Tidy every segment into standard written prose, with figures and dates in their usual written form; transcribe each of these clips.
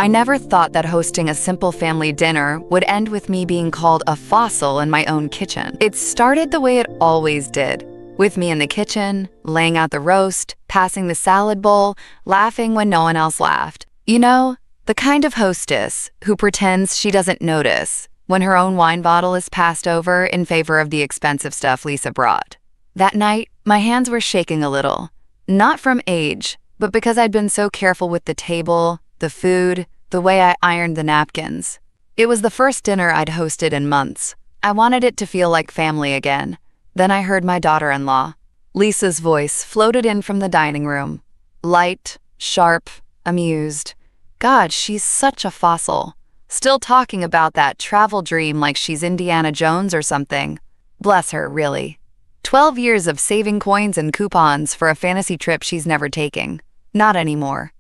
I never thought that hosting a simple family dinner would end with me being called a fossil in my own kitchen. It started the way it always did, with me in the kitchen, laying out the roast, passing the salad bowl, laughing when no one else laughed. You know, the kind of hostess who pretends she doesn't notice when her own wine bottle is passed over in favor of the expensive stuff Lisa brought. That night, my hands were shaking a little, not from age, but because I'd been so careful with the table, the food, the way I ironed the napkins. It was the first dinner I'd hosted in months. I wanted it to feel like family again. Then I heard my daughter-in-law. Lisa's voice floated in from the dining room. Light, sharp, amused. God, she's such a fossil. Still talking about that travel dream like she's Indiana Jones or something. Bless her, really. 12 years of saving coins and coupons for a fantasy trip she's never taking. Not anymore.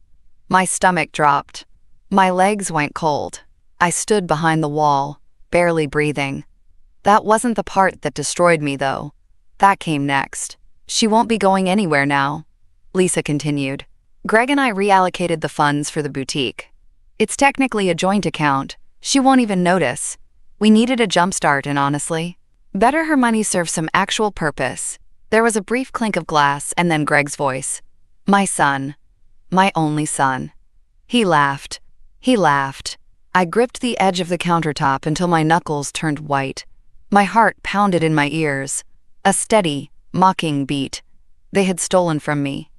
My stomach dropped. My legs went cold. I stood behind the wall, barely breathing. That wasn't the part that destroyed me, though. That came next. She won't be going anywhere now, Lisa continued. Greg and I reallocated the funds for the boutique. It's technically a joint account. She won't even notice. We needed a jumpstart, and honestly, better her money serve some actual purpose. There was a brief clink of glass and then Greg's voice. My son. My only son. He laughed. He laughed. I gripped the edge of the countertop until my knuckles turned white. My heart pounded in my ears. A steady, mocking beat. They had stolen from me.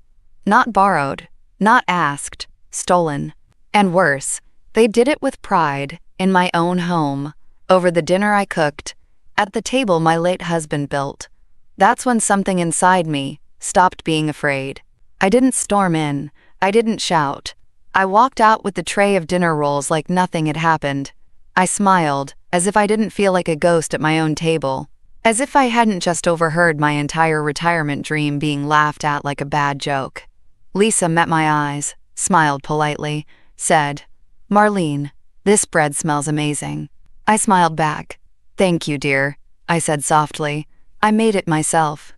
Not borrowed, not asked, stolen. And worse, they did it with pride, in my own home, over the dinner I cooked, at the table my late husband built. That's when something inside me stopped being afraid. I didn't storm in. I didn't shout. I walked out with the tray of dinner rolls like nothing had happened. I smiled, as if I didn't feel like a ghost at my own table, as if I hadn't just overheard my entire retirement dream being laughed at like a bad joke. Lisa met my eyes, smiled politely, said, Marlene, this bread smells amazing. I smiled back. Thank you, dear, I said softly. I made it myself.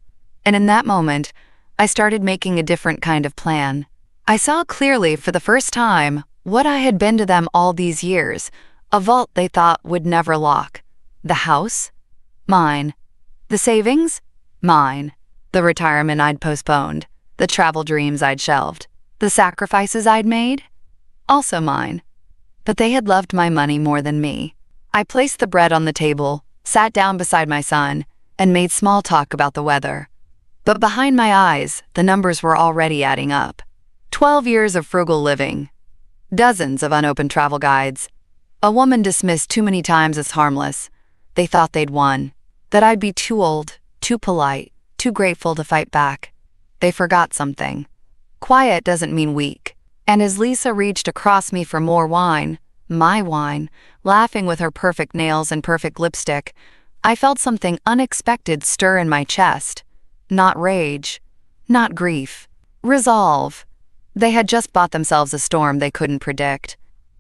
And in that moment, I started making a different kind of plan. I saw clearly for the first time what I had been to them all these years, a vault they thought would never lock. The house? Mine. The savings? Mine. The retirement I'd postponed. The travel dreams I'd shelved. The sacrifices I'd made? Also mine. But they had loved my money more than me. I placed the bread on the table, sat down beside my son, and made small talk about the weather. But behind my eyes, the numbers were already adding up. 12 years of frugal living. Dozens of unopened travel guides. A woman dismissed too many times as harmless. They thought they'd won. That I'd be too old, too polite, too grateful to fight back. They forgot something. Quiet doesn't mean weak. And as Lisa reached across me for more wine, my wine, laughing with her perfect nails and perfect lipstick, I felt something unexpected stir in my chest. Not rage. Not grief. Resolve. They had just bought themselves a storm they couldn't predict.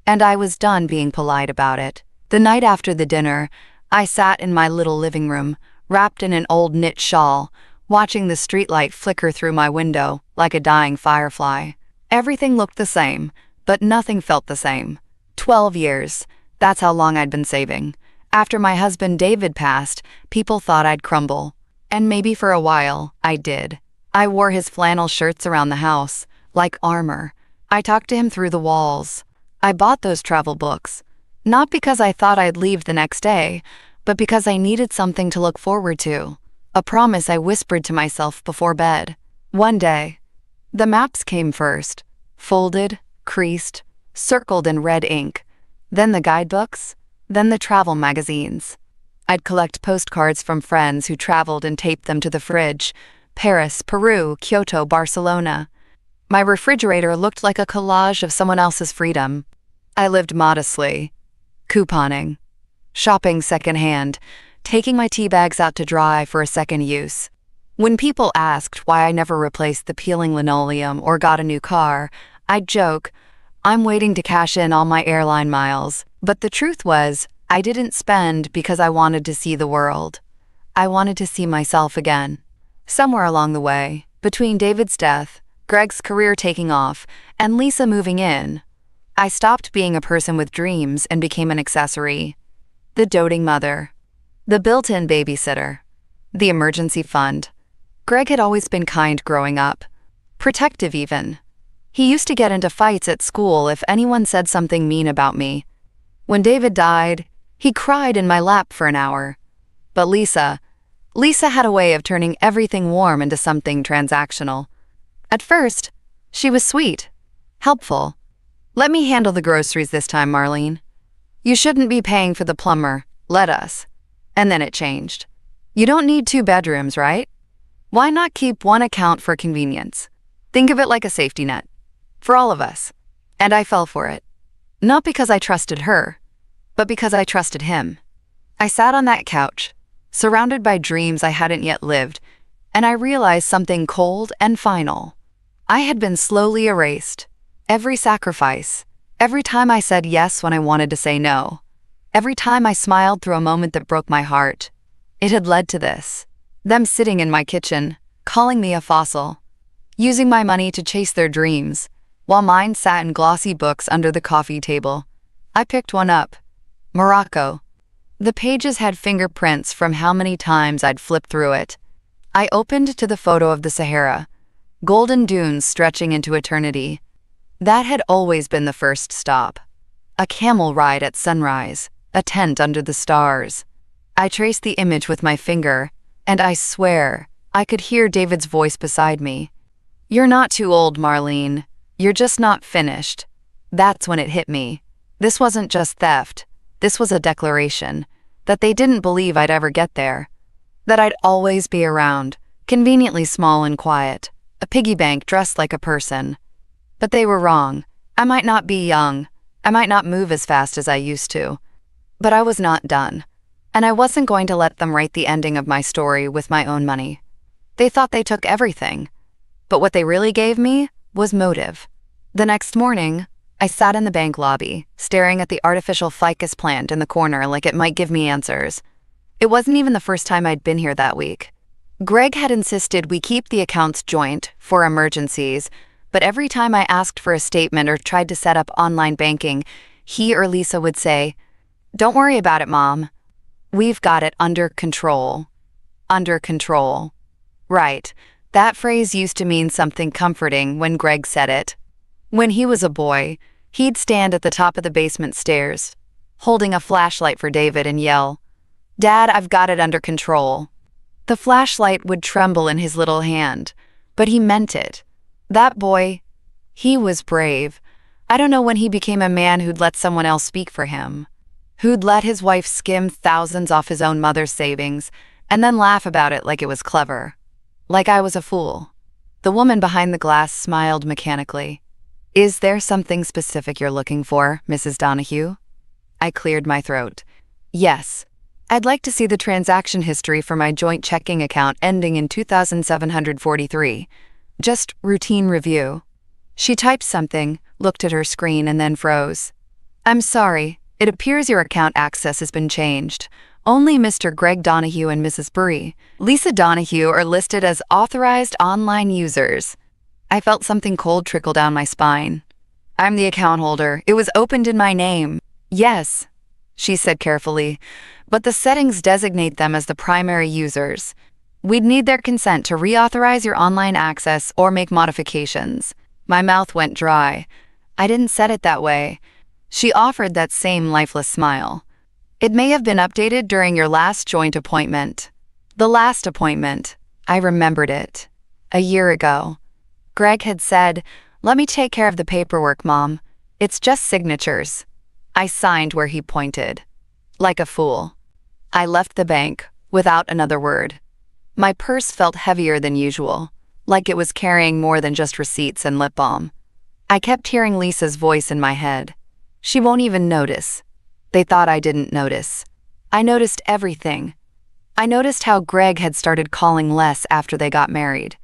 And I was done being polite about it. The night after the dinner, I sat in my little living room, wrapped in an old knit shawl, watching the streetlight flicker through my window like a dying firefly. Everything looked the same, but nothing felt the same. 12 years. That's how long I'd been saving. After my husband David passed, people thought I'd crumble. And maybe for a while, I did. I wore his flannel shirts around the house, like armor. I talked to him through the walls. I bought those travel books, not because I thought I'd leave the next day, but because I needed something to look forward to, a promise I whispered to myself before bed. One day, the maps came first, folded, creased, circled in red ink, then the guidebooks, then the travel magazines. I'd collect postcards from friends who traveled and taped them to the fridge. Paris, Peru, Kyoto, Barcelona. My refrigerator looked like a collage of someone else's freedom. I lived modestly, couponing, shopping secondhand, taking my tea bags out to dry for a second use. When people asked why I never replaced the peeling linoleum or got a new car, I'd joke, I'm waiting to cash in all my airline miles. But the truth was, I didn't spend because I wanted to see the world. I wanted to see myself again. Somewhere along the way, between David's death, Greg's career taking off, and Lisa moving in, I stopped being a person with dreams and became an accessory. The doting mother. The built-in babysitter. The emergency fund. Greg had always been kind growing up. Protective even. He used to get into fights at school if anyone said something mean about me. When David died, he cried in my lap for an hour. But Lisa had a way of turning everything warm into something transactional. At first, she was sweet, helpful. Let me handle the groceries this time, Marlene. You shouldn't be paying for the plumber, let us. And then it changed. You don't need 2 bedrooms, right? Why not keep one account for convenience? Think of it like a safety net. For all of us. And I fell for it. Not because I trusted her, but because I trusted him. I sat on that couch, surrounded by dreams I hadn't yet lived, and I realized something cold and final. I had been slowly erased. Every sacrifice, every time I said yes when I wanted to say no, every time I smiled through a moment that broke my heart, it had led to this. Them sitting in my kitchen, calling me a fossil, using my money to chase their dreams, while mine sat in glossy books under the coffee table. I picked one up. Morocco. The pages had fingerprints from how many times I'd flipped through it. I opened to the photo of the Sahara, golden dunes stretching into eternity. That had always been the first stop. A camel ride at sunrise, a tent under the stars. I traced the image with my finger, and I swear, I could hear David's voice beside me. You're not too old, Marlene. You're just not finished. That's when it hit me. This wasn't just theft. This was a declaration that they didn't believe I'd ever get there. That I'd always be around, conveniently small and quiet, a piggy bank dressed like a person. But they were wrong. I might not be young. I might not move as fast as I used to. But I was not done. And I wasn't going to let them write the ending of my story with my own money. They thought they took everything. But what they really gave me was motive. The next morning, I sat in the bank lobby, staring at the artificial ficus plant in the corner like it might give me answers. It wasn't even the first time I'd been here that week. Greg had insisted we keep the accounts joint for emergencies, but every time I asked for a statement or tried to set up online banking, he or Lisa would say, "Don't worry about it, Mom. We've got it under control." Under control. Right. That phrase used to mean something comforting when Greg said it. When he was a boy, he'd stand at the top of the basement stairs, holding a flashlight for David and yell, "Dad, I've got it under control." The flashlight would tremble in his little hand, but he meant it. That boy, he was brave. I don't know when he became a man who'd let someone else speak for him, who'd let his wife skim thousands off his own mother's savings and then laugh about it like it was clever. Like I was a fool. The woman behind the glass smiled mechanically. "Is there something specific you're looking for, Mrs. Donahue?" I cleared my throat. "Yes. I'd like to see the transaction history for my joint checking account ending in 2743. Just routine review." She typed something, looked at her screen, and then froze. "I'm sorry. It appears your account access has been changed. Only Mr. Greg Donahue and Mrs. Burry, Lisa Donahue, are listed as authorized online users." I felt something cold trickle down my spine. "I'm the account holder. It was opened in my name." "Yes," she said carefully, "but the settings designate them as the primary users. We'd need their consent to reauthorize your online access or make modifications." My mouth went dry. I didn't set it that way. She offered that same lifeless smile. "It may have been updated during your last joint appointment." The last appointment. I remembered it. A year ago. Greg had said, "Let me take care of the paperwork, Mom. It's just signatures." I signed where he pointed. Like a fool. I left the bank without another word. My purse felt heavier than usual, like it was carrying more than just receipts and lip balm. I kept hearing Lisa's voice in my head. "She won't even notice." They thought I didn't notice. I noticed everything. I noticed how Greg had started calling less after they got married.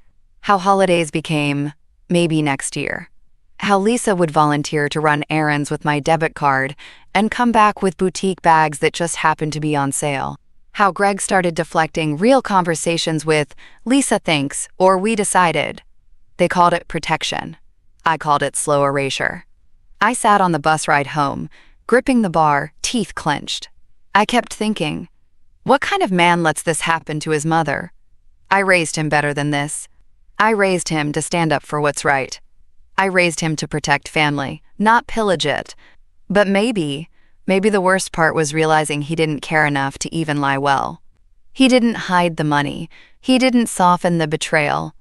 How holidays became, maybe next year. How Lisa would volunteer to run errands with my debit card and come back with boutique bags that just happened to be on sale. How Greg started deflecting real conversations with, "Lisa thinks," or "we decided." They called it protection. I called it slow erasure. I sat on the bus ride home, gripping the bar, teeth clenched. I kept thinking, what kind of man lets this happen to his mother? I raised him better than this. I raised him to stand up for what's right. I raised him to protect family, not pillage it. But maybe the worst part was realizing he didn't care enough to even lie well. He didn't hide the money. He didn't soften the betrayal.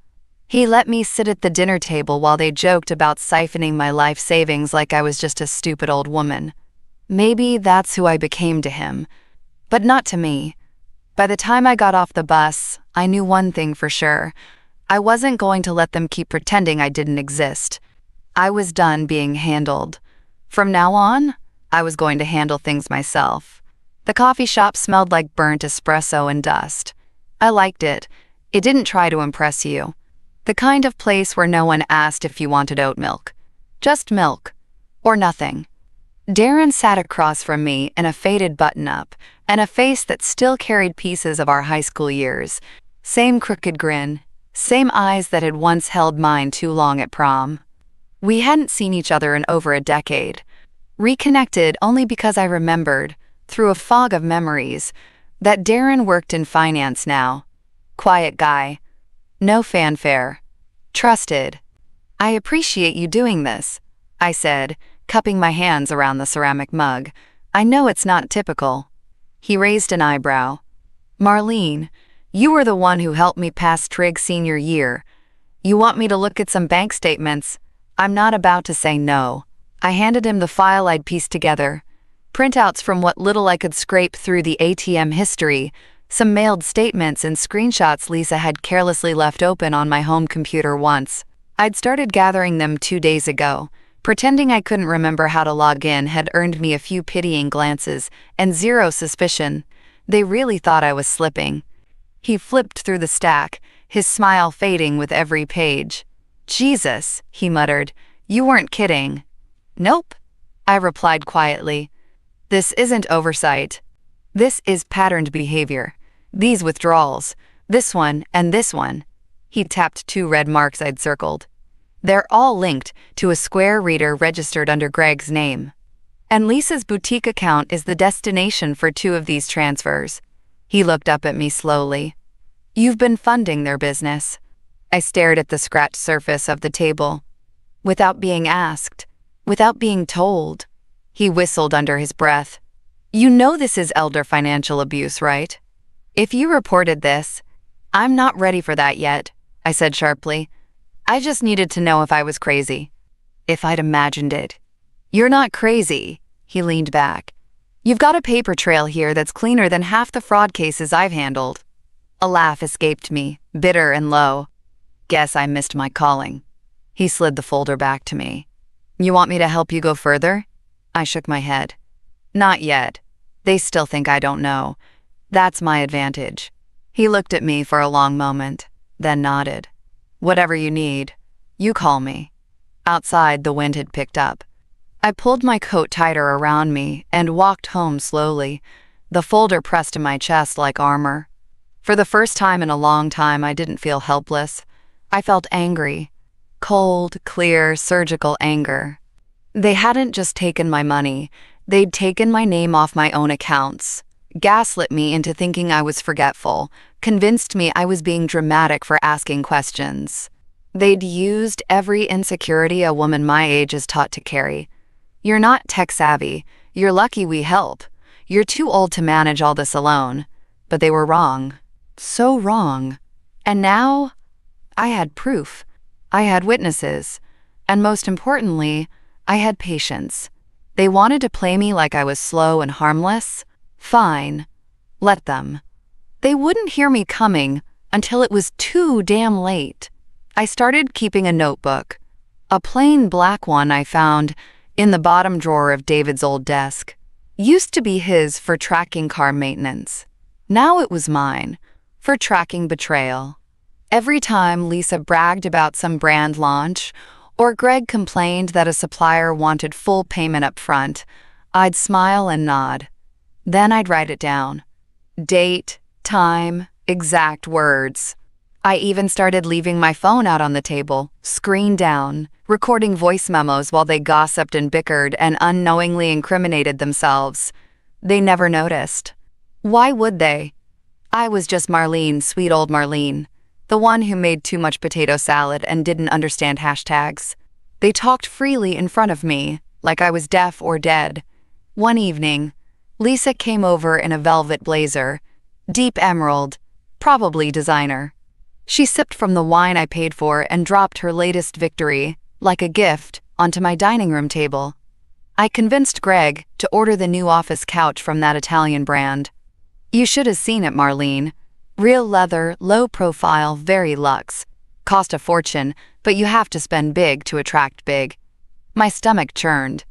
He let me sit at the dinner table while they joked about siphoning my life savings like I was just a stupid old woman. Maybe that's who I became to him, but not to me. By the time I got off the bus, I knew one thing for sure. I wasn't going to let them keep pretending I didn't exist. I was done being handled. From now on, I was going to handle things myself. The coffee shop smelled like burnt espresso and dust. I liked it. It didn't try to impress you. The kind of place where no one asked if you wanted oat milk. Just milk. Or nothing. Darren sat across from me in a faded button-up and a face that still carried pieces of our high school years. Same crooked grin. Same eyes that had once held mine too long at prom. We hadn't seen each other in over a decade. Reconnected only because I remembered, through a fog of memories, that Darren worked in finance now. Quiet guy. No fanfare. Trusted. I appreciate you doing this, I said, cupping my hands around the ceramic mug. I know it's not typical. He raised an eyebrow. Marlene, you were the one who helped me pass Trig senior year. You want me to look at some bank statements? I'm not about to say no. I handed him the file I'd pieced together. Printouts from what little I could scrape through the ATM history, some mailed statements and screenshots Lisa had carelessly left open on my home computer once. I'd started gathering them 2 days ago. Pretending I couldn't remember how to log in had earned me a few pitying glances and zero suspicion. They really thought I was slipping. He flipped through the stack, his smile fading with every page. Jesus, he muttered, you weren't kidding. Nope, I replied quietly. This isn't oversight. This is patterned behavior. These withdrawals, this one and this one. He tapped 2 red marks I'd circled. They're all linked to a Square reader registered under Greg's name. And Lisa's boutique account is the destination for 2 of these transfers. He looked up at me slowly. You've been funding their business. I stared at the scratched surface of the table. Without being asked, without being told. He whistled under his breath. You know this is elder financial abuse, right? If you reported this, I'm not ready for that yet, I said sharply. I just needed to know if I was crazy. If I'd imagined it. You're not crazy, he leaned back. You've got a paper trail here that's cleaner than half the fraud cases I've handled. A laugh escaped me, bitter and low. Guess I missed my calling. He slid the folder back to me. You want me to help you go further? I shook my head. Not yet. They still think I don't know. That's my advantage. He looked at me for a long moment, then nodded. Whatever you need, you call me. Outside, the wind had picked up. I pulled my coat tighter around me and walked home slowly, the folder pressed to my chest like armor. For the first time in a long time, I didn't feel helpless. I felt angry. Cold, clear, surgical anger. They hadn't just taken my money. They'd taken my name off my own accounts, gaslit me into thinking I was forgetful, convinced me I was being dramatic for asking questions. They'd used every insecurity a woman my age is taught to carry. You're not tech-savvy. You're lucky we help. You're too old to manage all this alone. But they were wrong. So wrong. And now, I had proof. I had witnesses. And most importantly, I had patience. They wanted to play me like I was slow and harmless. Fine. Let them. They wouldn't hear me coming until it was too damn late. I started keeping a notebook. A plain black one I found in the bottom drawer of David's old desk. Used to be his for tracking car maintenance. Now it was mine, for tracking betrayal. Every time Lisa bragged about some brand launch, or Greg complained that a supplier wanted full payment up front, I'd smile and nod. Then I'd write it down. Date, time, exact words. I even started leaving my phone out on the table, screen down, recording voice memos while they gossiped and bickered and unknowingly incriminated themselves. They never noticed. Why would they? I was just Marlene, sweet old Marlene, the one who made too much potato salad and didn't understand hashtags. They talked freely in front of me, like I was deaf or dead. One evening, Lisa came over in a velvet blazer, deep emerald, probably designer. She sipped from the wine I paid for and dropped her latest victory, like a gift, onto my dining room table. I convinced Greg to order the new office couch from that Italian brand. You should have seen it, Marlene. Real leather, low profile, very luxe. Cost a fortune, but you have to spend big to attract big. My stomach churned.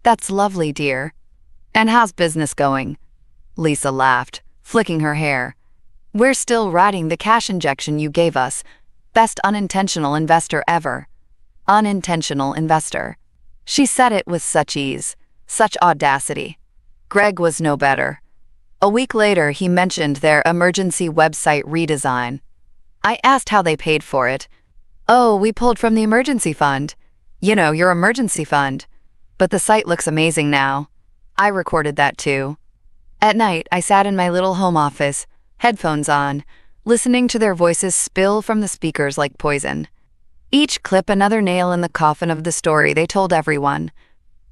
That's lovely, dear. And how's business going? Lisa laughed, flicking her hair. We're still riding the cash injection you gave us. Best unintentional investor ever. Unintentional investor. She said it with such ease, such audacity. Greg was no better. A week later, he mentioned their emergency website redesign. I asked how they paid for it. Oh, we pulled from the emergency fund. You know, your emergency fund. But the site looks amazing now. I recorded that too. At night, I sat in my little home office, headphones on, listening to their voices spill from the speakers like poison. Each clip another nail in the coffin of the story they told everyone.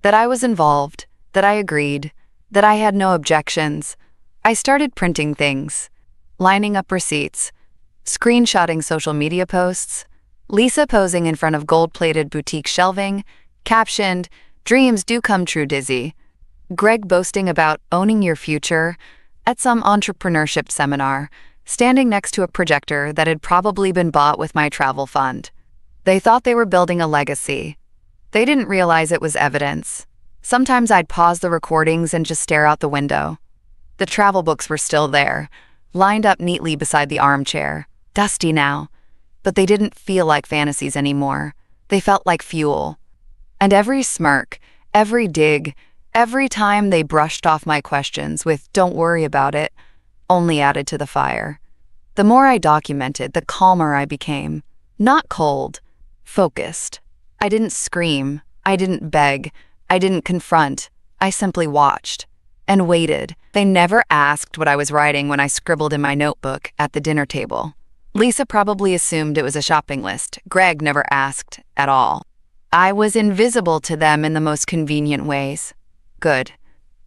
That I was involved, that I agreed, that I had no objections. I started printing things, lining up receipts, screenshotting social media posts, Lisa posing in front of gold-plated boutique shelving, captioned, "Dreams do come true, Dizzy." Greg boasting about owning your future at some entrepreneurship seminar, standing next to a projector that had probably been bought with my travel fund. They thought they were building a legacy. They didn't realize it was evidence. Sometimes I'd pause the recordings and just stare out the window. The travel books were still there, lined up neatly beside the armchair, dusty now. But they didn't feel like fantasies anymore. They felt like fuel. And every smirk, every dig, every time they brushed off my questions with "don't worry about it," only added to the fire. The more I documented, the calmer I became. Not cold, focused. I didn't scream, I didn't beg, I didn't confront. I simply watched and waited. They never asked what I was writing when I scribbled in my notebook at the dinner table. Lisa probably assumed it was a shopping list. Greg never asked at all. I was invisible to them in the most convenient ways. Good.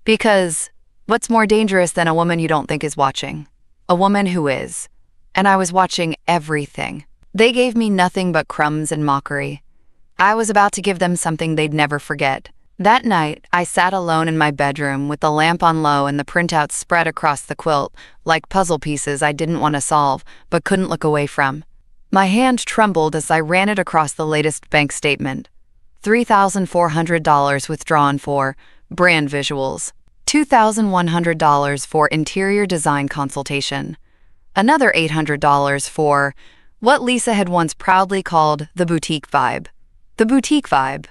Because what's more dangerous than a woman you don't think is watching? A woman who is. And I was watching everything. They gave me nothing but crumbs and mockery. I was about to give them something they'd never forget. That night, I sat alone in my bedroom with the lamp on low and the printouts spread across the quilt, like puzzle pieces I didn't want to solve, but couldn't look away from. My hand trembled as I ran it across the latest bank statement. $3,400 withdrawn for brand visuals. $2,100 for interior design consultation. Another $800 for what Lisa had once proudly called the boutique vibe. The boutique vibe.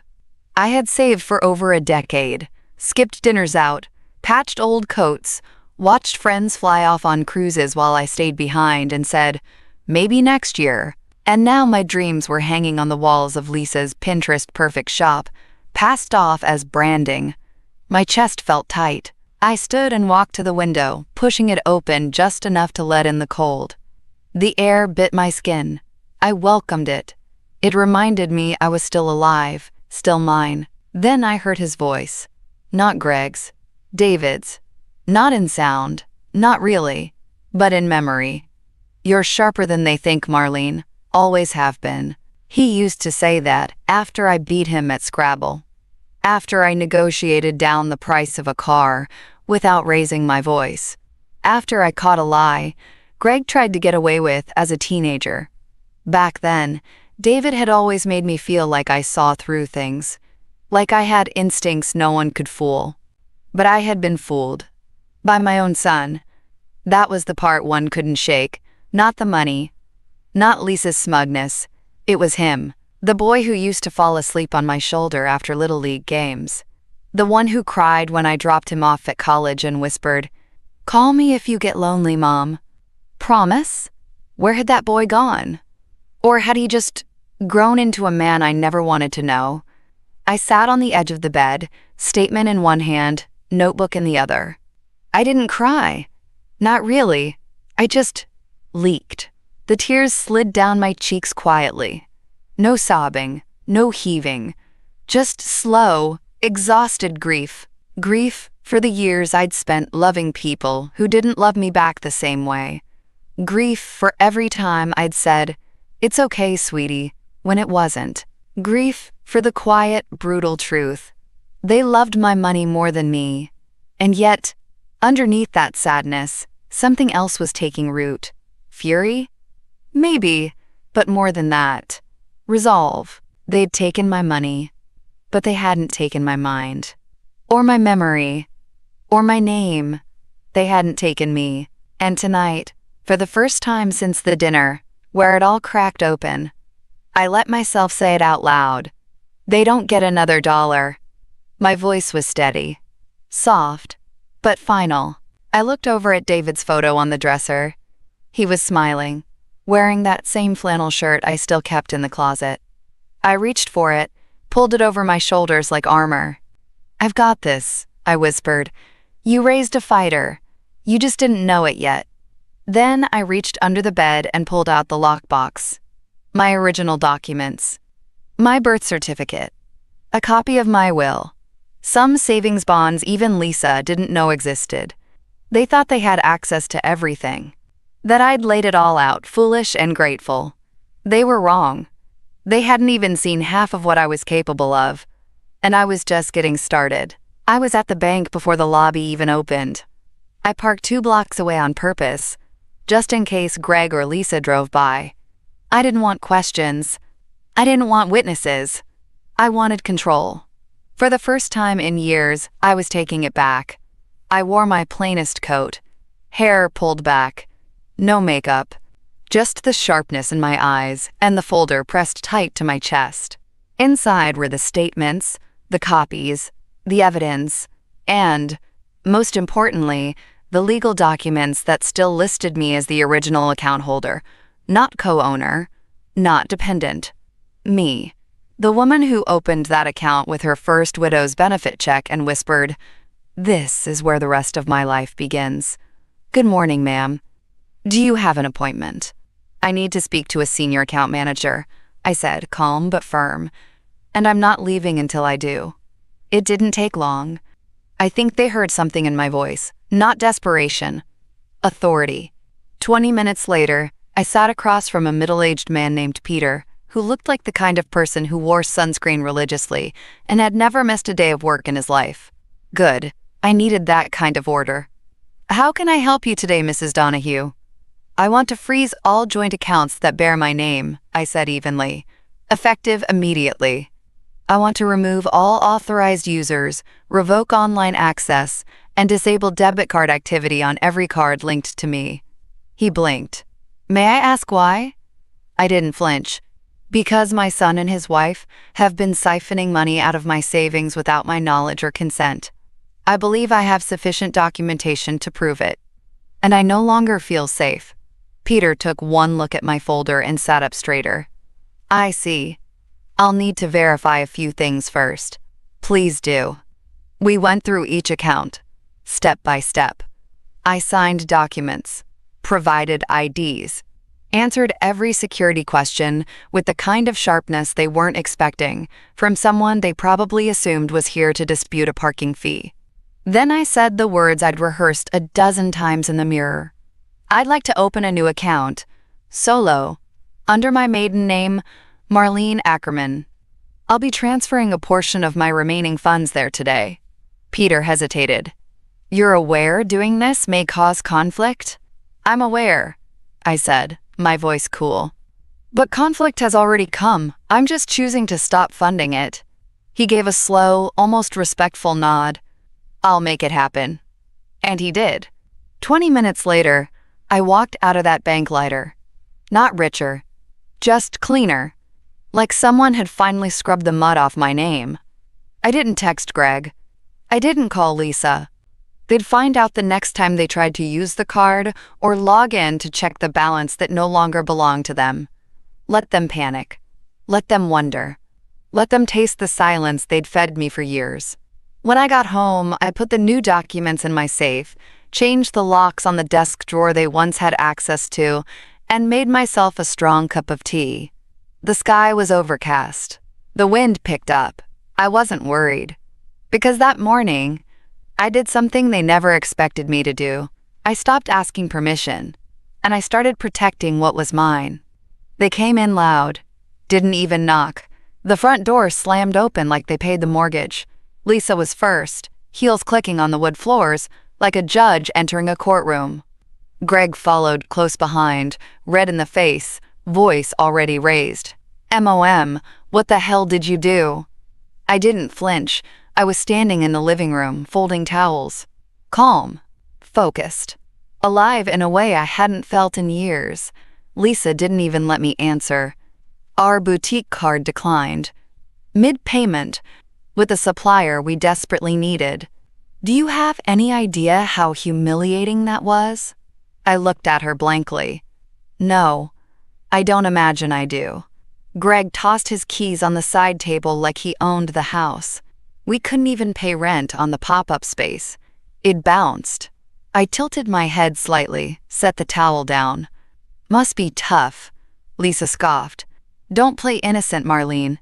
I had saved for over a decade, skipped dinners out, patched old coats, watched friends fly off on cruises while I stayed behind and said, maybe next year. And now my dreams were hanging on the walls of Lisa's Pinterest perfect shop, passed off as branding. My chest felt tight. I stood and walked to the window, pushing it open just enough to let in the cold. The air bit my skin. I welcomed it. It reminded me I was still alive, still mine. Then I heard his voice. Not Greg's. David's. Not in sound. Not really. But in memory. You're sharper than they think, Marlene. Always have been. He used to say that after I beat him at Scrabble. After I negotiated down the price of a car without raising my voice. After I caught a lie Greg tried to get away with as a teenager. Back then, David had always made me feel like I saw through things, like I had instincts no one could fool. But I had been fooled. By my own son. That was the part one couldn't shake, not the money, not Lisa's smugness. It was him, the boy who used to fall asleep on my shoulder after Little League games. The one who cried when I dropped him off at college and whispered, "Call me if you get lonely, Mom." Promise? Where had that boy gone? Or had he just grown into a man I never wanted to know? I sat on the edge of the bed, statement in one hand, notebook in the other. I didn't cry. Not really. I just leaked. The tears slid down my cheeks quietly. No sobbing, no heaving. Just slow, exhausted grief. Grief for the years I'd spent loving people who didn't love me back the same way. Grief for every time I'd said, "It's okay, sweetie," when it wasn't. Grief for the quiet, brutal truth. They loved my money more than me. And yet, underneath that sadness, something else was taking root. Fury? Maybe, but more than that. Resolve. They'd taken my money, but they hadn't taken my mind. Or my memory. Or my name. They hadn't taken me. And tonight, for the first time since the dinner, where it all cracked open, I let myself say it out loud. They don't get another dollar. My voice was steady, soft, but final. I looked over at David's photo on the dresser. He was smiling, wearing that same flannel shirt I still kept in the closet. I reached for it, pulled it over my shoulders like armor. "I've got this," I whispered. "You raised a fighter. You just didn't know it yet." Then I reached under the bed and pulled out the lockbox. My original documents. My birth certificate. A copy of my will. Some savings bonds even Lisa didn't know existed. They thought they had access to everything. That I'd laid it all out, foolish and grateful. They were wrong. They hadn't even seen half of what I was capable of. And I was just getting started. I was at the bank before the lobby even opened. I parked 2 blocks away on purpose, just in case Greg or Lisa drove by. I didn't want questions. I didn't want witnesses. I wanted control. For the first time in years, I was taking it back. I wore my plainest coat, hair pulled back, no makeup, just the sharpness in my eyes and the folder pressed tight to my chest. Inside were the statements, the copies, the evidence, and, most importantly, the legal documents that still listed me as the original account holder, not co-owner, not dependent. Me, the woman who opened that account with her first widow's benefit check and whispered, "This is where the rest of my life begins. Good morning, ma'am. Do you have an appointment?" "I need to speak to a senior account manager," I said, calm but firm. "And I'm not leaving until I do." It didn't take long. I think they heard something in my voice, not desperation, authority. 20 minutes later, I sat across from a middle-aged man named Peter, who looked like the kind of person who wore sunscreen religiously and had never missed a day of work in his life. Good. I needed that kind of order. "How can I help you today, Mrs. Donahue?" "I want to freeze all joint accounts that bear my name," I said evenly. "Effective immediately. I want to remove all authorized users, revoke online access, and disable debit card activity on every card linked to me." He blinked. "May I ask why?" I didn't flinch. "Because my son and his wife have been siphoning money out of my savings without my knowledge or consent. I believe I have sufficient documentation to prove it. And I no longer feel safe." Peter took one look at my folder and sat up straighter. "I see. I'll need to verify a few things first." "Please do." We went through each account, step by step. I signed documents, provided IDs, answered every security question with the kind of sharpness they weren't expecting from someone they probably assumed was here to dispute a parking fee. Then I said the words I'd rehearsed a dozen times in the mirror. "I'd like to open a new account, solo, under my maiden name, Marlene Ackerman. I'll be transferring a portion of my remaining funds there today." Peter hesitated. "You're aware doing this may cause conflict?" "I'm aware," I said, my voice cool. "But conflict has already come. I'm just choosing to stop funding it." He gave a slow, almost respectful nod. "I'll make it happen." And he did. 20 minutes later, I walked out of that bank lighter. Not richer, just cleaner. Like someone had finally scrubbed the mud off my name. I didn't text Greg. I didn't call Lisa. They'd find out the next time they tried to use the card or log in to check the balance that no longer belonged to them. Let them panic. Let them wonder. Let them taste the silence they'd fed me for years. When I got home, I put the new documents in my safe, changed the locks on the desk drawer they once had access to, and made myself a strong cup of tea. The sky was overcast. The wind picked up. I wasn't worried. Because that morning, I did something they never expected me to do. I stopped asking permission, and I started protecting what was mine. They came in loud, didn't even knock. The front door slammed open like they paid the mortgage. Lisa was first, heels clicking on the wood floors, like a judge entering a courtroom. Greg followed close behind, red in the face, voice already raised. "MOM, what the hell did you do?" I didn't flinch. I was standing in the living room, folding towels. Calm. Focused. Alive in a way I hadn't felt in years. Lisa didn't even let me answer. Our boutique card declined. Mid-payment, with a supplier we desperately needed. Do you have any idea how humiliating that was? I looked at her blankly. No, I don't imagine I do. Greg tossed his keys on the side table like he owned the house. We couldn't even pay rent on the pop-up space. It bounced. I tilted my head slightly, set the towel down. Must be tough, Lisa scoffed. Don't play innocent, Marlene.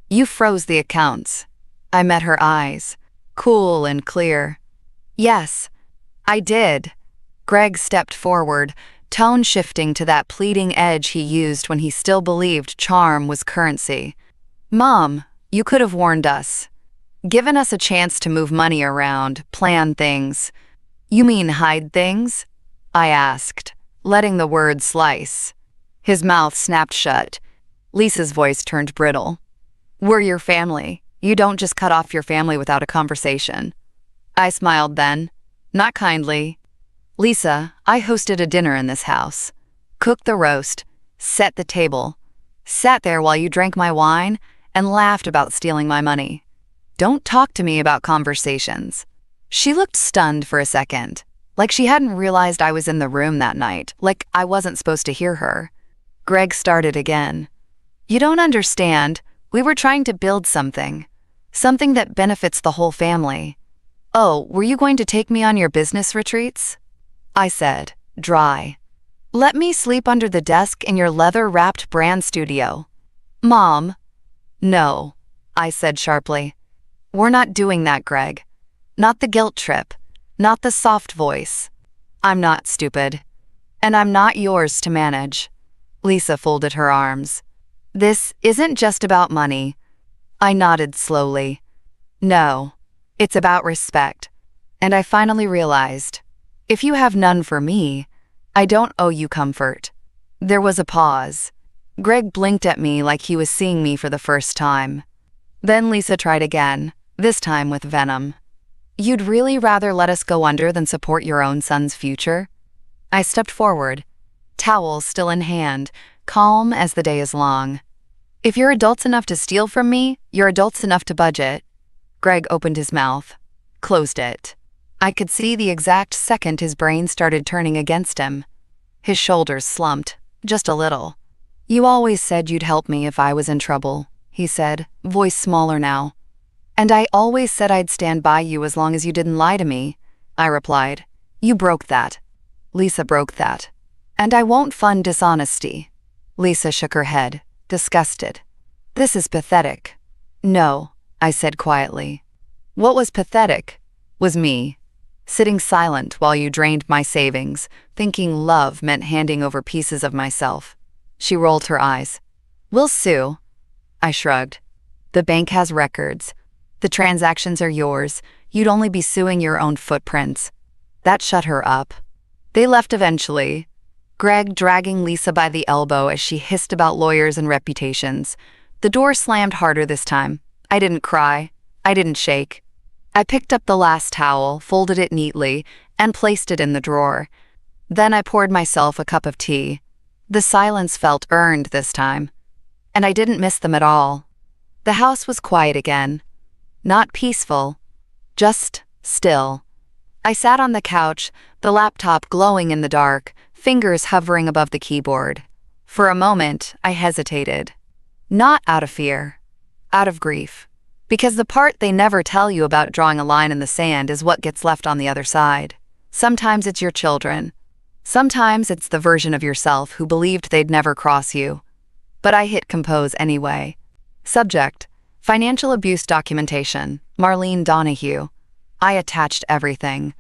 You froze the accounts. I met her eyes, cool and clear. Yes, I did. Greg stepped forward, tone shifting to that pleading edge he used when he still believed charm was currency. Mom, you could have warned us. Given us a chance to move money around, plan things. You mean hide things? I asked, letting the word slice. His mouth snapped shut. Lisa's voice turned brittle. We're your family. You don't just cut off your family without a conversation. I smiled then, not kindly. Lisa, I hosted a dinner in this house. Cooked the roast, set the table, sat there while you drank my wine, and laughed about stealing my money. Don't talk to me about conversations. She looked stunned for a second, like she hadn't realized I was in the room that night, like I wasn't supposed to hear her. Greg started again. You don't understand. We were trying to build something that benefits the whole family. Oh, were you going to take me on your business retreats? I said, dry. Let me sleep under the desk in your leather-wrapped brand studio. Mom. No, I said sharply. We're not doing that, Greg. Not the guilt trip. Not the soft voice. I'm not stupid. And I'm not yours to manage. Lisa folded her arms. This isn't just about money. I nodded slowly. No, it's about respect. And I finally realized, if you have none for me, I don't owe you comfort. There was a pause. Greg blinked at me like he was seeing me for the first time. Then Lisa tried again, this time with venom. You'd really rather let us go under than support your own son's future? I stepped forward, towel still in hand, calm as the day is long. If you're adults enough to steal from me, you're adults enough to budget. Greg opened his mouth, closed it. I could see the exact second his brain started turning against him. His shoulders slumped, just a little. You always said you'd help me if I was in trouble, he said, voice smaller now. And I always said I'd stand by you as long as you didn't lie to me, I replied. You broke that. Lisa broke that. And I won't fund dishonesty. Lisa shook her head, disgusted. This is pathetic. No, I said quietly. What was pathetic was me, sitting silent while you drained my savings, thinking love meant handing over pieces of myself. She rolled her eyes. We'll sue. I shrugged. The bank has records. The transactions are yours. You'd only be suing your own footprints. That shut her up. They left eventually, Greg dragging Lisa by the elbow as she hissed about lawyers and reputations. The door slammed harder this time. I didn't cry. I didn't shake. I picked up the last towel, folded it neatly, and placed it in the drawer. Then I poured myself a cup of tea. The silence felt earned this time. And I didn't miss them at all. The house was quiet again. Not peaceful, just still. I sat on the couch, the laptop glowing in the dark, fingers hovering above the keyboard. For a moment, I hesitated. Not out of fear, out of grief. Because the part they never tell you about drawing a line in the sand is what gets left on the other side. Sometimes it's your children. Sometimes it's the version of yourself who believed they'd never cross you. But I hit compose anyway. Subject: financial abuse documentation, Marlene Donahue. I attached everything.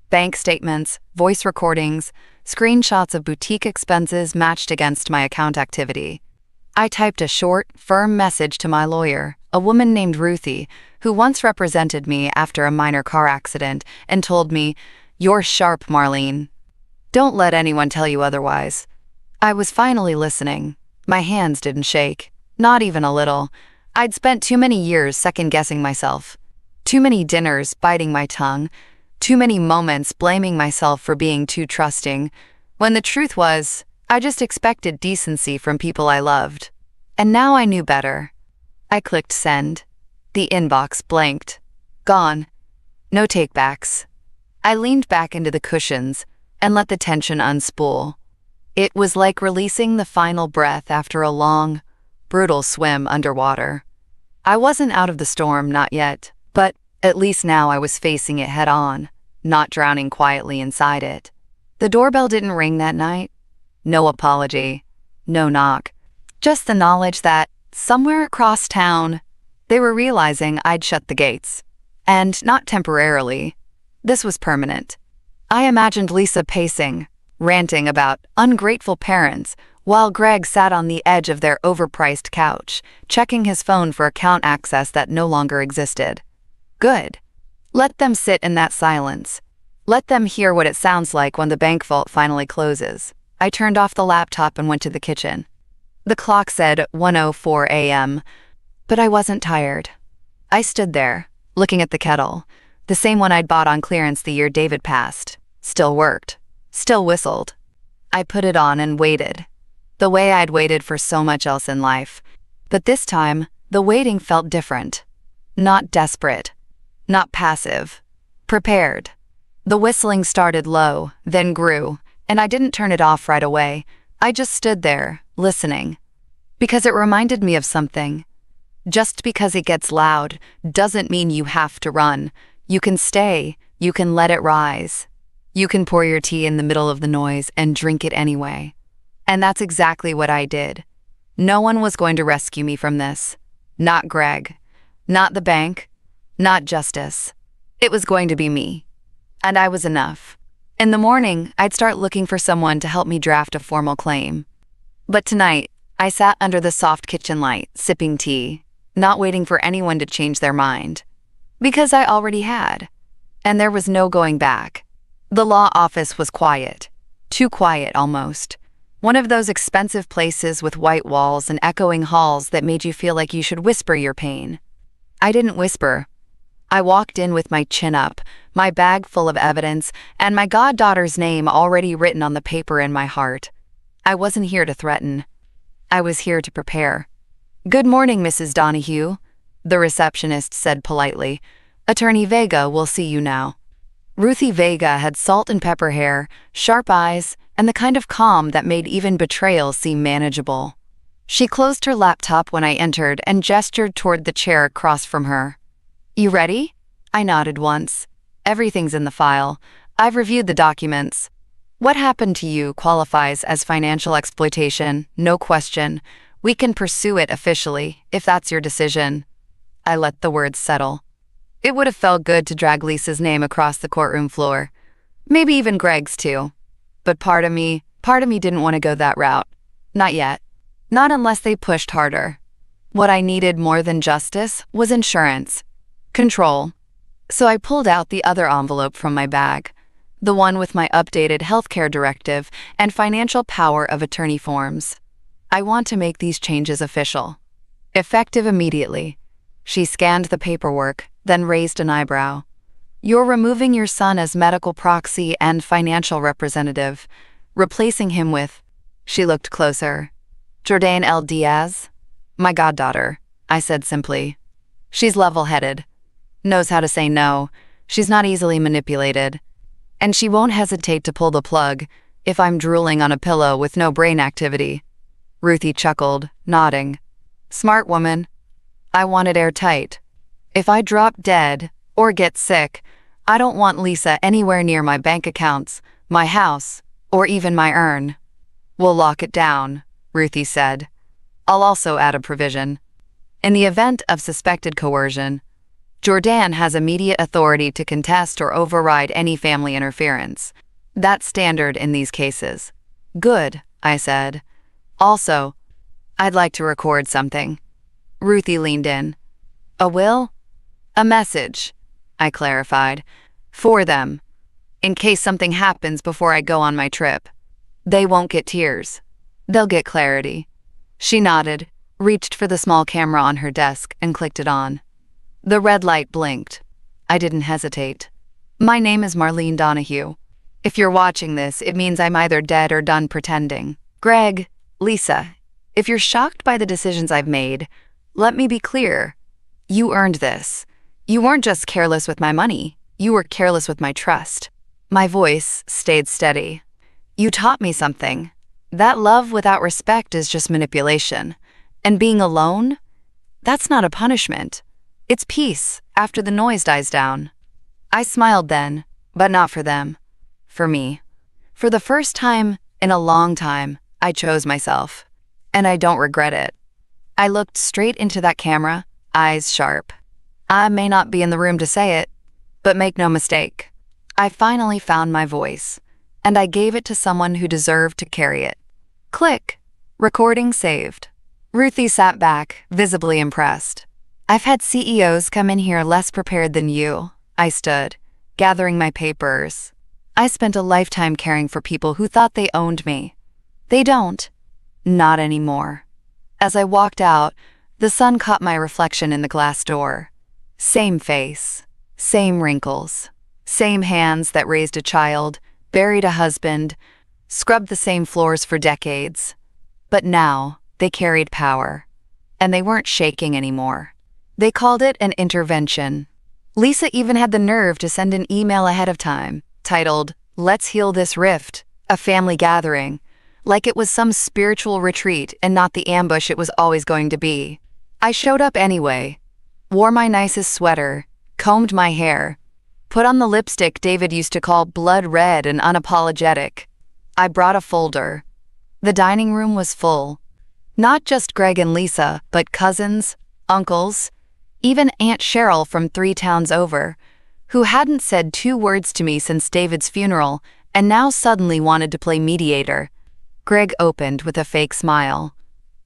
Bank statements, voice recordings, screenshots of boutique expenses matched against my account activity. I typed a short, firm message to my lawyer, a woman named Ruthie, who once represented me after a minor car accident and told me, "You're sharp, Marlene. Don't let anyone tell you otherwise." I was finally listening. My hands didn't shake, not even a little. I'd spent too many years second-guessing myself. Too many dinners biting my tongue. Too many moments blaming myself for being too trusting, when the truth was, I just expected decency from people I loved. And now I knew better. I clicked send. The inbox blanked. Gone. No takebacks. I leaned back into the cushions and let the tension unspool. It was like releasing the final breath after a long, brutal swim underwater. I wasn't out of the storm, not yet, but at least now I was facing it head on, not drowning quietly inside it. The doorbell didn't ring that night. No apology. No knock. Just the knowledge that, somewhere across town, they were realizing I'd shut the gates. And not temporarily. This was permanent. I imagined Lisa pacing, ranting about ungrateful parents, while Greg sat on the edge of their overpriced couch, checking his phone for account access that no longer existed. Good. Let them sit in that silence. Let them hear what it sounds like when the bank vault finally closes. I turned off the laptop and went to the kitchen. The clock said 1:04 a.m., but I wasn't tired. I stood there, looking at the kettle, the same one I'd bought on clearance the year David passed. Still worked. Still whistled. I put it on and waited. The way I'd waited for so much else in life. But this time, the waiting felt different. Not desperate. Not passive. Prepared. The whistling started low, then grew, and I didn't turn it off right away. I just stood there, listening. Because it reminded me of something. Just because it gets loud doesn't mean you have to run. You can stay. You can let it rise. You can pour your tea in the middle of the noise and drink it anyway. And that's exactly what I did. No one was going to rescue me from this. Not Greg. Not the bank. Not justice. It was going to be me. And I was enough. In the morning, I'd start looking for someone to help me draft a formal claim. But tonight, I sat under the soft kitchen light, sipping tea, not waiting for anyone to change their mind. Because I already had. And there was no going back. The law office was quiet. Too quiet, almost. One of those expensive places with white walls and echoing halls that made you feel like you should whisper your pain. I didn't whisper. I walked in with my chin up, my bag full of evidence, and my goddaughter's name already written on the paper in my heart. I wasn't here to threaten. I was here to prepare. "Good morning, Mrs. Donahue," the receptionist said politely. "Attorney Vega will see you now." Ruthie Vega had salt and pepper hair, sharp eyes, and the kind of calm that made even betrayal seem manageable. She closed her laptop when I entered and gestured toward the chair across from her. "You ready?" I nodded once. "Everything's in the file. I've reviewed the documents. What happened to you qualifies as financial exploitation, no question. We can pursue it officially, if that's your decision." I let the words settle. It would have felt good to drag Lisa's name across the courtroom floor. Maybe even Greg's too. But part of me didn't want to go that route. Not yet. Not unless they pushed harder. What I needed more than justice was insurance. Control. So I pulled out the other envelope from my bag. The one with my updated healthcare directive and financial power of attorney forms. I want to make these changes official. Effective immediately. She scanned the paperwork, then raised an eyebrow. "You're removing your son as medical proxy and financial representative, replacing him with..." She looked closer. "Jordan L. Diaz?" "My goddaughter," I said simply. "She's level-headed. Knows how to say no. She's not easily manipulated. And she won't hesitate to pull the plug if I'm drooling on a pillow with no brain activity. Ruthie chuckled, nodding. Smart woman. I want it airtight. If I drop dead or get sick, I don't want Lisa anywhere near my bank accounts, my house, or even my urn. We'll lock it down, Ruthie said. I'll also add a provision. In the event of suspected coercion, Jordan has immediate authority to contest or override any family interference. That's standard in these cases. Good, I said. Also, I'd like to record something. Ruthie leaned in. A will? A message, I clarified. For them, in case something happens before I go on my trip. They won't get tears. They'll get clarity. She nodded, reached for the small camera on her desk, and clicked it on. The red light blinked. I didn't hesitate. My name is Marlene Donahue. If you're watching this, it means I'm either dead or done pretending. Greg, Lisa, if you're shocked by the decisions I've made, let me be clear. You earned this. You weren't just careless with my money. You were careless with my trust. My voice stayed steady. You taught me something. That love without respect is just manipulation. And being alone? That's not a punishment. It's peace after the noise dies down. I smiled then, but not for them. For me. For the first time in a long time, I chose myself. And I don't regret it. I looked straight into that camera, eyes sharp. I may not be in the room to say it, but make no mistake. I finally found my voice, and I gave it to someone who deserved to carry it. Click. Recording saved. Ruthie sat back, visibly impressed. I've had CEOs come in here less prepared than you. I stood, gathering my papers. I spent a lifetime caring for people who thought they owned me. They don't. Not anymore. As I walked out, the sun caught my reflection in the glass door. Same face, same wrinkles, same hands that raised a child, buried a husband, scrubbed the same floors for decades. But now, they carried power. And they weren't shaking anymore. They called it an intervention. Lisa even had the nerve to send an email ahead of time, titled, "Let's Heal This Rift, a Family Gathering," like it was some spiritual retreat and not the ambush it was always going to be. I showed up anyway, wore my nicest sweater, combed my hair, put on the lipstick David used to call blood red and unapologetic. I brought a folder. The dining room was full. Not just Greg and Lisa, but cousins, uncles, even Aunt Cheryl from 3 towns over, who hadn't said 2 words to me since David's funeral and now suddenly wanted to play mediator. Greg opened with a fake smile.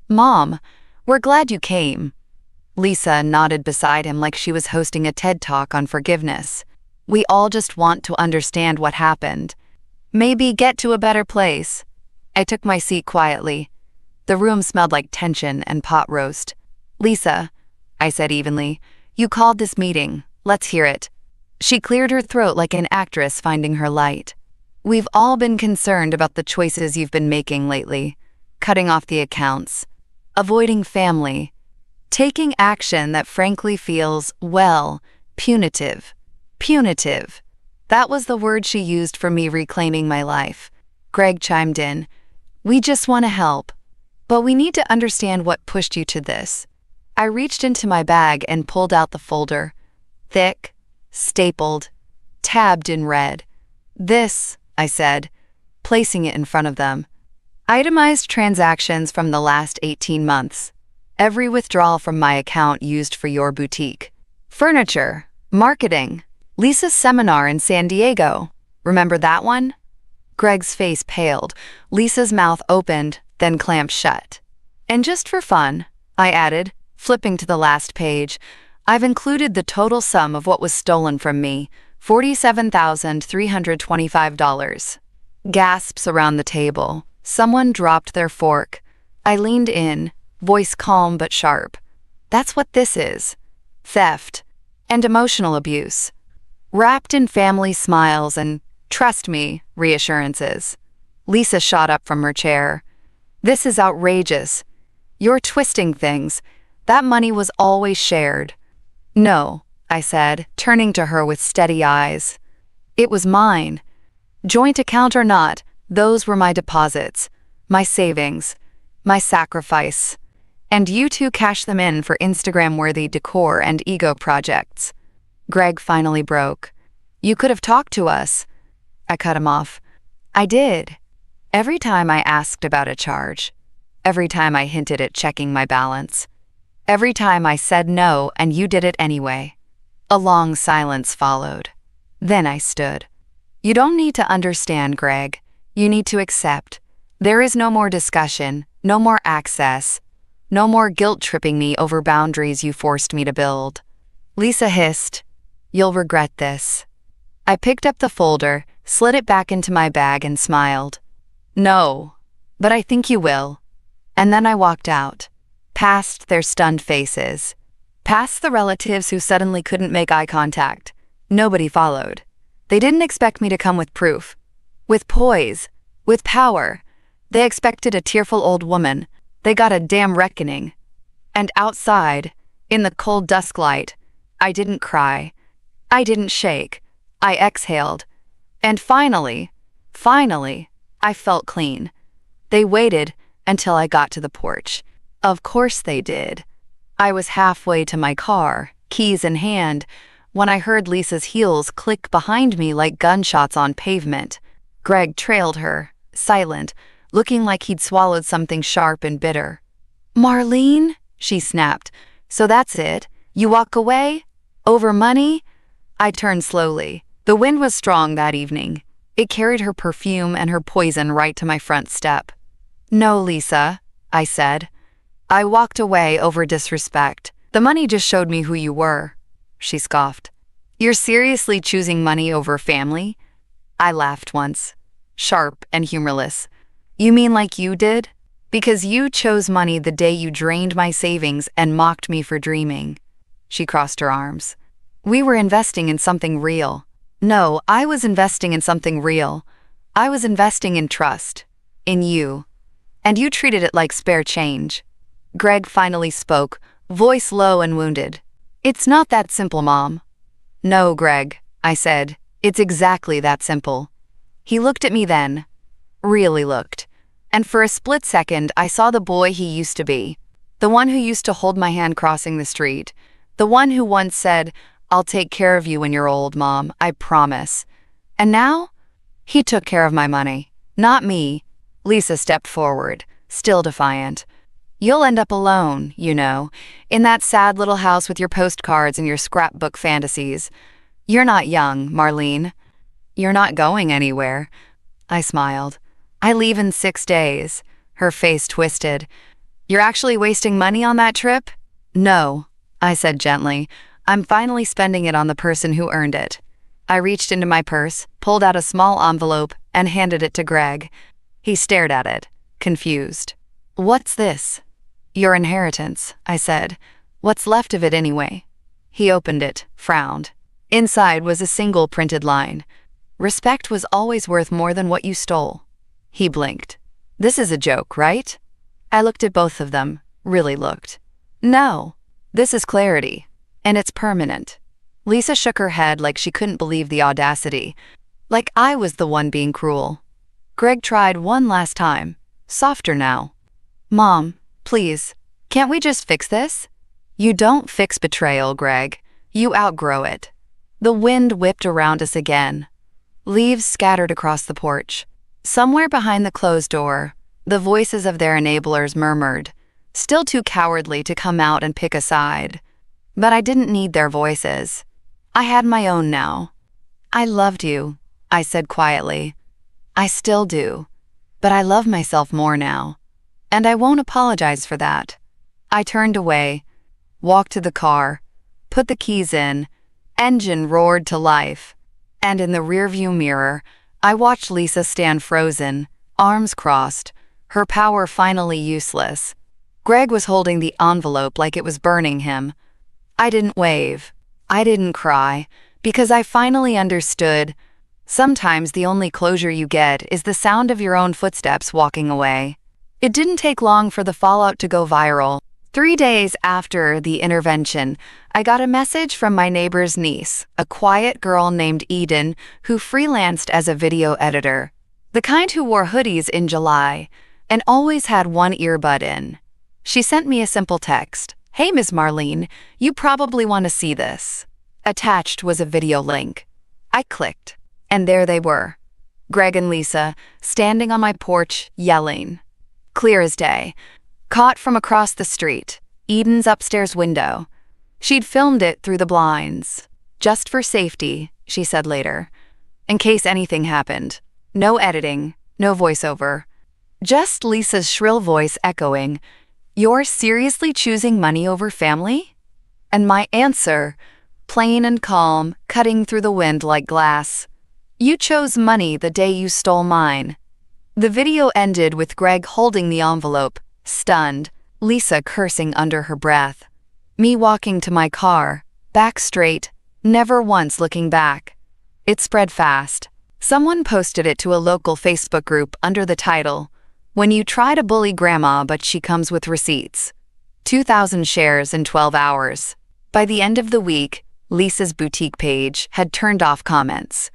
Mom, we're glad you came. Lisa nodded beside him like she was hosting a TED Talk on forgiveness. We all just want to understand what happened. Maybe get to a better place. I took my seat quietly. The room smelled like tension and pot roast. Lisa, I said evenly, you called this meeting. Let's hear it. She cleared her throat like an actress finding her light. We've all been concerned about the choices you've been making lately. Cutting off the accounts. Avoiding family. Taking action that frankly feels, well, punitive. Punitive. That was the word she used for me reclaiming my life. Greg chimed in. We just want to help. But we need to understand what pushed you to this. I reached into my bag and pulled out the folder. Thick, stapled, tabbed in red. This, I said, placing it in front of them. Itemized transactions from the last 18 months. Every withdrawal from my account used for your boutique. Furniture, marketing, Lisa's seminar in San Diego. Remember that one? Greg's face paled. Lisa's mouth opened, then clamped shut. And just for fun, I added, flipping to the last page, I've included the total sum of what was stolen from me, $47,325. Gasps around the table. Someone dropped their fork. I leaned in, voice calm but sharp. That's what this is. Theft and emotional abuse. Wrapped in family smiles and, trust me, reassurances. Lisa shot up from her chair. This is outrageous. You're twisting things. That money was always shared. No, I said, turning to her with steady eyes. It was mine. Joint account or not, those were my deposits, my savings, my sacrifice. And you two cash them in for Instagram-worthy decor and ego projects. Greg finally broke. You could have talked to us. I cut him off. I did. Every time I asked about a charge. Every time I hinted at checking my balance. Every time I said no and you did it anyway. A long silence followed. Then I stood. You don't need to understand, Greg. You need to accept. There is no more discussion, no more access, no more guilt-tripping me over boundaries you forced me to build. Lisa hissed, "You'll regret this." I picked up the folder, slid it back into my bag and smiled. No, but I think you will. And then I walked out, past their stunned faces, past the relatives who suddenly couldn't make eye contact. Nobody followed. They didn't expect me to come with proof, with poise, with power. They expected a tearful old woman. They got a damn reckoning. And outside, in the cold dusk light, I didn't cry. I didn't shake. I exhaled. And finally, I felt clean. They waited until I got to the porch. Of course they did. I was halfway to my car, keys in hand, when I heard Lisa's heels click behind me like gunshots on pavement. Greg trailed her, silent, looking like he'd swallowed something sharp and bitter. "Marlene?" she snapped. "So that's it? You walk away? Over money?" I turned slowly. The wind was strong that evening. It carried her perfume and her poison right to my front step. "No, Lisa," I said. "I walked away over disrespect. The money just showed me who you were." She scoffed. "You're seriously choosing money over family?" I laughed once, sharp and humorless. "You mean like you did? Because you chose money the day you drained my savings and mocked me for dreaming." She crossed her arms. "We were investing in something real." "No, I was investing in something real. I was investing in trust. In you. And you treated it like spare change." Greg finally spoke, voice low and wounded. "It's not that simple, Mom." "No, Greg," I said. "It's exactly that simple." He looked at me then. Really looked. And for a split second, I saw the boy he used to be. The one who used to hold my hand crossing the street. The one who once said, "I'll take care of you when you're old, Mom, I promise." And now? He took care of my money. Not me. Lisa stepped forward, still defiant. "You'll end up alone, you know, in that sad little house with your postcards and your scrapbook fantasies. You're not young, Marlene. You're not going anywhere." I smiled. "I leave in 6 days." Her face twisted. "You're actually wasting money on that trip?" "No," I said gently. "I'm finally spending it on the person who earned it." I reached into my purse, pulled out a small envelope, and handed it to Greg. He stared at it, confused. "What's this?" "Your inheritance," I said. "What's left of it anyway?" He opened it, frowned. Inside was a single printed line. "Respect was always worth more than what you stole." He blinked. "This is a joke, right?" I looked at both of them, really looked. "No, this is clarity, and it's permanent." Lisa shook her head like she couldn't believe the audacity, like I was the one being cruel. Greg tried one last time, softer now. "Mom, please, can't we just fix this?" "You don't fix betrayal, Greg. You outgrow it." The wind whipped around us again. Leaves scattered across the porch. Somewhere behind the closed door, the voices of their enablers murmured, still too cowardly to come out and pick a side. But I didn't need their voices. I had my own now. "I loved you," I said quietly. "I still do. But I love myself more now. And I won't apologize for that." I turned away, walked to the car, put the keys in, engine roared to life, and in the rearview mirror, I watched Lisa stand frozen, arms crossed, her power finally useless. Greg was holding the envelope like it was burning him. I didn't wave. I didn't cry, because I finally understood. Sometimes the only closure you get is the sound of your own footsteps walking away. It didn't take long for the fallout to go viral. 3 days after the intervention, I got a message from my neighbor's niece, a quiet girl named Eden who freelanced as a video editor, the kind who wore hoodies in July and always had one earbud in. She sent me a simple text. "Hey, Miss Marlene, you probably want to see this." Attached was a video link. I clicked, and there they were. Greg and Lisa, standing on my porch, yelling. Clear as day. Caught from across the street, Eden's upstairs window. She'd filmed it through the blinds. "Just for safety," she said later. "In case anything happened. No editing, no voiceover. Just Lisa's shrill voice echoing, 'You're seriously choosing money over family?' And my answer, plain and calm, cutting through the wind like glass. 'You chose money the day you stole mine.'" The video ended with Greg holding the envelope, stunned, Lisa cursing under her breath. Me walking to my car, back straight, never once looking back. It spread fast. Someone posted it to a local Facebook group under the title, "When you try to bully grandma but she comes with receipts." 2,000 shares in 12 hours. By the end of the week, Lisa's boutique page had turned off comments.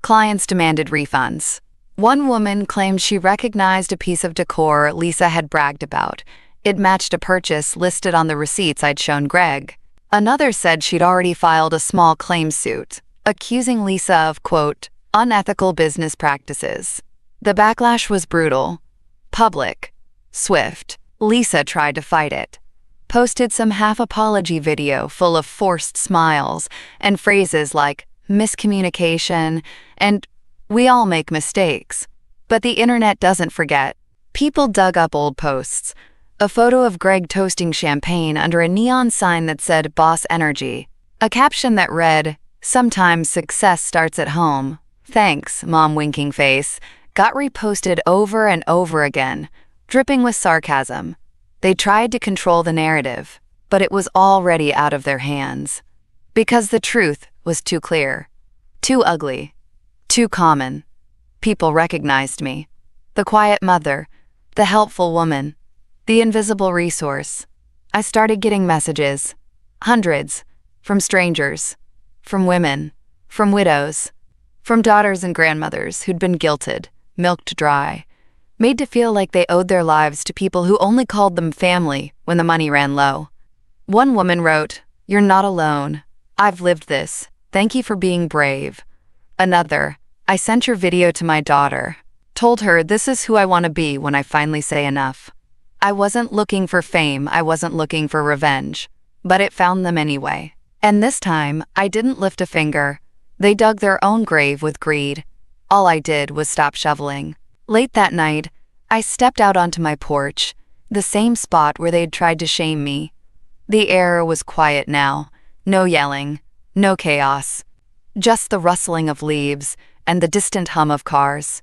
Clients demanded refunds. One woman claimed she recognized a piece of decor Lisa had bragged about. It matched a purchase listed on the receipts I'd shown Greg. Another said she'd already filed a small claim suit, accusing Lisa of, quote, "unethical business practices." The backlash was brutal, public, swift. Lisa tried to fight it. Posted some half-apology video full of forced smiles and phrases like miscommunication and "we all make mistakes." But the internet doesn't forget. People dug up old posts. A photo of Greg toasting champagne under a neon sign that said Boss Energy. A caption that read, "Sometimes success starts at home. Thanks, mom winking face," got reposted over and over again, dripping with sarcasm. They tried to control the narrative, but it was already out of their hands. Because the truth was too clear, too ugly, too common. People recognized me. The quiet mother, the helpful woman, the invisible resource. I started getting messages, hundreds, from strangers, from women, from widows, from daughters and grandmothers who'd been guilted, milked dry, made to feel like they owed their lives to people who only called them family when the money ran low. One woman wrote, "You're not alone. I've lived this. Thank you for being brave." Another, "I sent your video to my daughter. Told her this is who I want to be when I finally say enough." I wasn't looking for fame, I wasn't looking for revenge, but it found them anyway. And this time, I didn't lift a finger. They dug their own grave with greed. All I did was stop shoveling. Late that night, I stepped out onto my porch, the same spot where they'd tried to shame me. The air was quiet now, no yelling, no chaos, just the rustling of leaves and the distant hum of cars.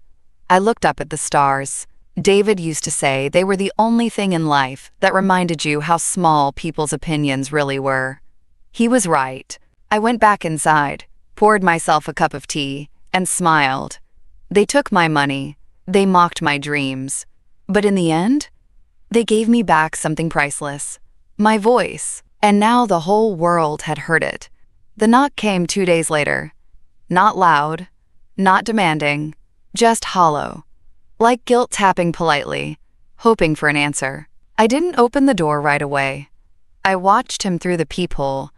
I looked up at the stars. David used to say they were the only thing in life that reminded you how small people's opinions really were. He was right. I went back inside, poured myself a cup of tea, and smiled. They took my money. They mocked my dreams. But in the end, they gave me back something priceless. My voice. And now the whole world had heard it. The knock came 2 days later. Not loud, not demanding, just hollow. Like guilt tapping politely, hoping for an answer. I didn't open the door right away. I watched him through the peephole.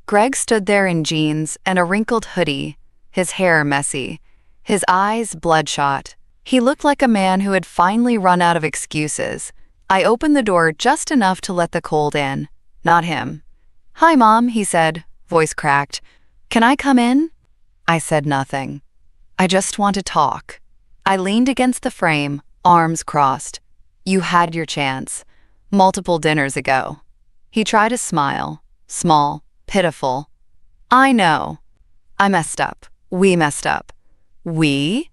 Greg stood there in jeans and a wrinkled hoodie, his hair messy, his eyes bloodshot. He looked like a man who had finally run out of excuses. I opened the door just enough to let the cold in, not him. "Hi, Mom," he said, voice cracked. "Can I come in?" I said nothing. "I just want to talk." I leaned against the frame, arms crossed. "You had your chance. Multiple dinners ago." He tried a smile, small, pitiful. "I know. I messed up. We messed up." "We?"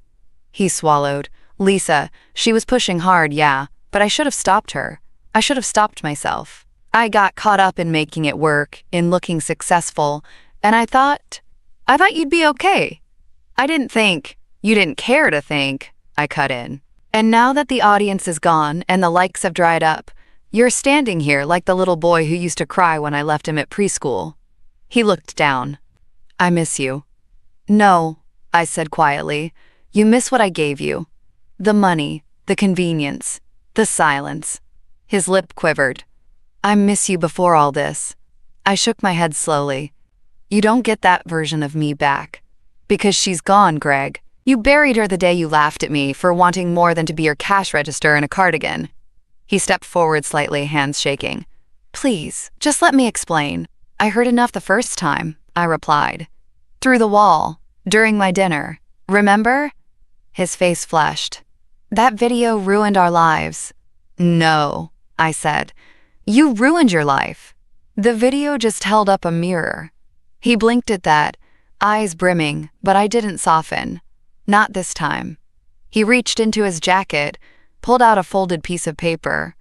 He swallowed. "Lisa, she was pushing hard, yeah, but I should have stopped her. I should have stopped myself. I got caught up in making it work, in looking successful, and I thought you'd be okay. I didn't think, you didn't care to think," I cut in. "And now that the audience is gone and the likes have dried up, You're standing here like the little boy who used to cry when I left him at preschool." He looked down. "I miss you." "No," I said quietly. "You miss what I gave you. The money, the convenience, the silence." His lip quivered. "I miss you before all this." I shook my head slowly. "You don't get that version of me back. Because she's gone, Greg. You buried her the day you laughed at me for wanting more than to be your cash register in a cardigan." He stepped forward slightly, hands shaking. "Please, just let me explain. I heard enough the first time," I replied. "Through the wall, during my dinner. Remember?" His face flushed. "That video ruined our lives." "No," I said. "You ruined your life. The video just held up a mirror." He blinked at that, eyes brimming, but I didn't soften. Not this time. He reached into his jacket, pulled out a folded piece of paper.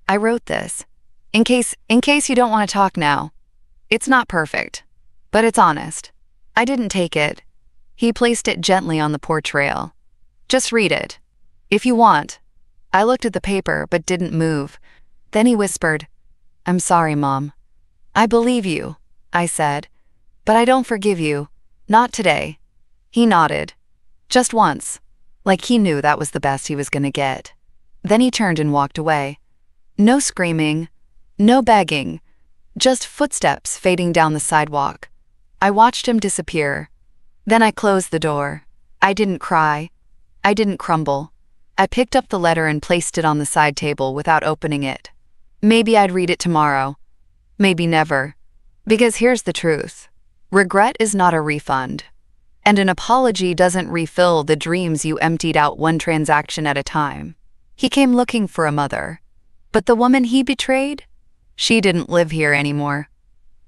"I wrote this. In case you don't want to talk now. It's not perfect, but it's honest. I didn't take it." He placed it gently on the porch rail. "Just read it, if you want." I looked at the paper but didn't move. Then he whispered, "I'm sorry, Mom." "I believe you," I said, "but I don't forgive you. Not today." He nodded. Just once, like he knew that was the best he was going to get. Then he turned and walked away. No screaming, no begging, just footsteps fading down the sidewalk. I watched him disappear. Then I closed the door. I didn't cry. I didn't crumble. I picked up the letter and placed it on the side table without opening it. Maybe I'd read it tomorrow. Maybe never. Because here's the truth. Regret is not a refund. And an apology doesn't refill the dreams you emptied out one transaction at a time. He came looking for a mother. But the woman he betrayed? She didn't live here anymore.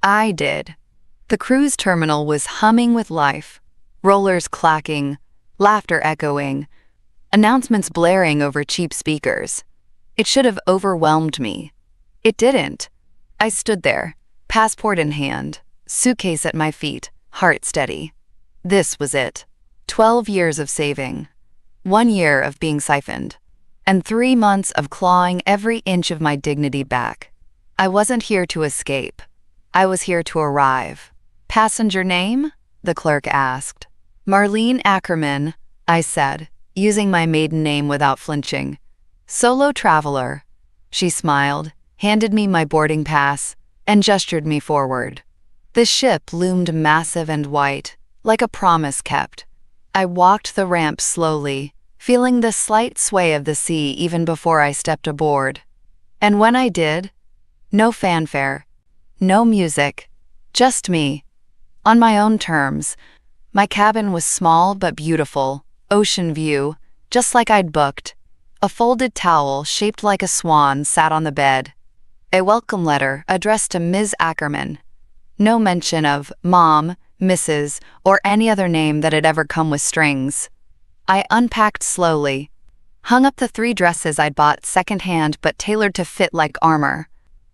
I did. The cruise terminal was humming with life. Rollers clacking, laughter echoing, announcements blaring over cheap speakers. It should have overwhelmed me. It didn't. I stood there, passport in hand, suitcase at my feet, heart steady. This was it. 12 years of saving. 1 year of being siphoned. And 3 months of clawing every inch of my dignity back. I wasn't here to escape. I was here to arrive. "Passenger name?" the clerk asked. "Marlene Ackerman," I said, using my maiden name without flinching. "Solo traveler." She smiled, handed me my boarding pass, and gestured me forward. The ship loomed massive and white, like a promise kept. I walked the ramp slowly, feeling the slight sway of the sea even before I stepped aboard. And when I did, no fanfare, no music, just me. On my own terms. My cabin was small but beautiful, ocean view, just like I'd booked. A folded towel shaped like a swan sat on the bed. A welcome letter addressed to Ms. Ackerman. No mention of Mom, Mrs., or any other name that had ever come with strings. I unpacked slowly, hung up the 3 dresses I'd bought secondhand but tailored to fit like armor,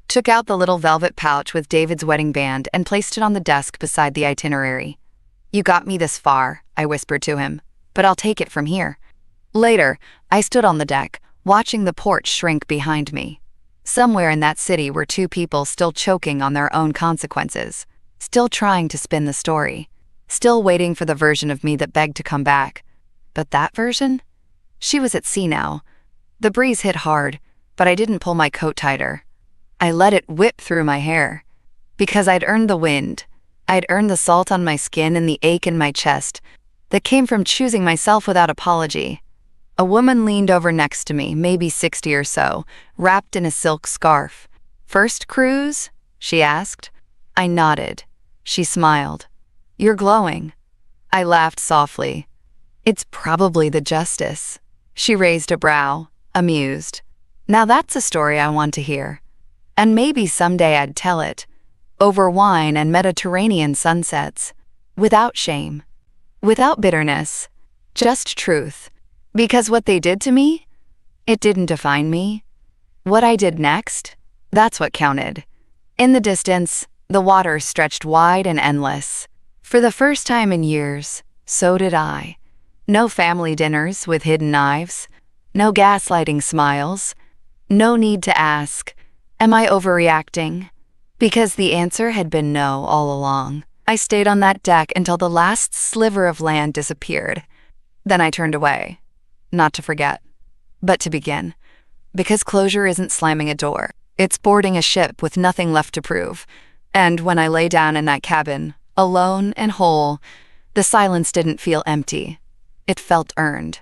took out the little velvet pouch with David's wedding band and placed it on the desk beside the itinerary. "You got me this far," I whispered to him, "but I'll take it from here." Later, I stood on the deck, watching the porch shrink behind me. Somewhere in that city were 2 people still choking on their own consequences, still trying to spin the story, still waiting for the version of me that begged to come back. But that version? She was at sea now. The breeze hit hard, but I didn't pull my coat tighter. I let it whip through my hair. Because I'd earned the wind. I'd earned the salt on my skin and the ache in my chest that came from choosing myself without apology. A woman leaned over next to me, maybe 60 or so, wrapped in a silk scarf. "First cruise?" she asked. I nodded. She smiled. "You're glowing." I laughed softly. "It's probably the justice." She raised a brow, amused. "Now that's a story I want to hear. And maybe someday I'd tell it. Over wine and Mediterranean sunsets. Without shame. Without bitterness. Just truth. Because what they did to me, it didn't define me. What I did next, that's what counted." In the distance, the water stretched wide and endless. For the first time in years, so did I. No family dinners with hidden knives. No gaslighting smiles. No need to ask, Am I overreacting? Because the answer had been no all along. I stayed on that deck until the last sliver of land disappeared. Then I turned away. Not to forget, but to begin. Because closure isn't slamming a door. It's boarding a ship with nothing left to prove. And when I lay down in that cabin, alone and whole, the silence didn't feel empty. It felt earned.